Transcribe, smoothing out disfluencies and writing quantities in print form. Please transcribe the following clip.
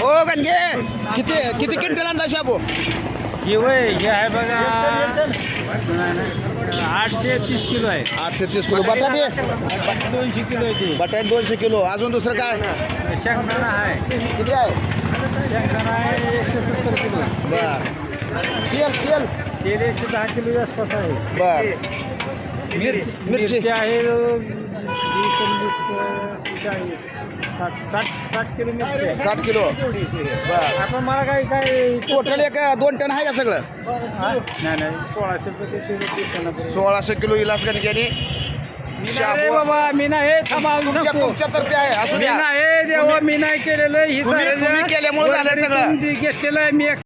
ओ गणगे किती किती क्विंटल आणता शाबू हे आहे बघा 830 किलो आहे. 830 किलो बटाटे 200 किलो आहे ते. बटाटे 200 किलो अजून दुसरं काय शेंगदाणा आहे. किती आहे शेंगदाणा आहे 170 किलो. बर तेल तेल तेल 110 किलो आसपास आहे. बर मिरची मिरची आहे 60 किलो मिरची आहे. 60 किलो बर आपण मला काय टोटल एक 2 टन आहे का सगळं नाही 1600 रुपये किलो. 1600 किलो इलास गणग्याने अरे बाबा मी नाही थांबा तुमच्यातर्फे आहे असू मी द्या नाही देवा मी नाही केलेलं ही तुम्ही केल्यामुळे झालं सगळं घेतलेलं आहे मी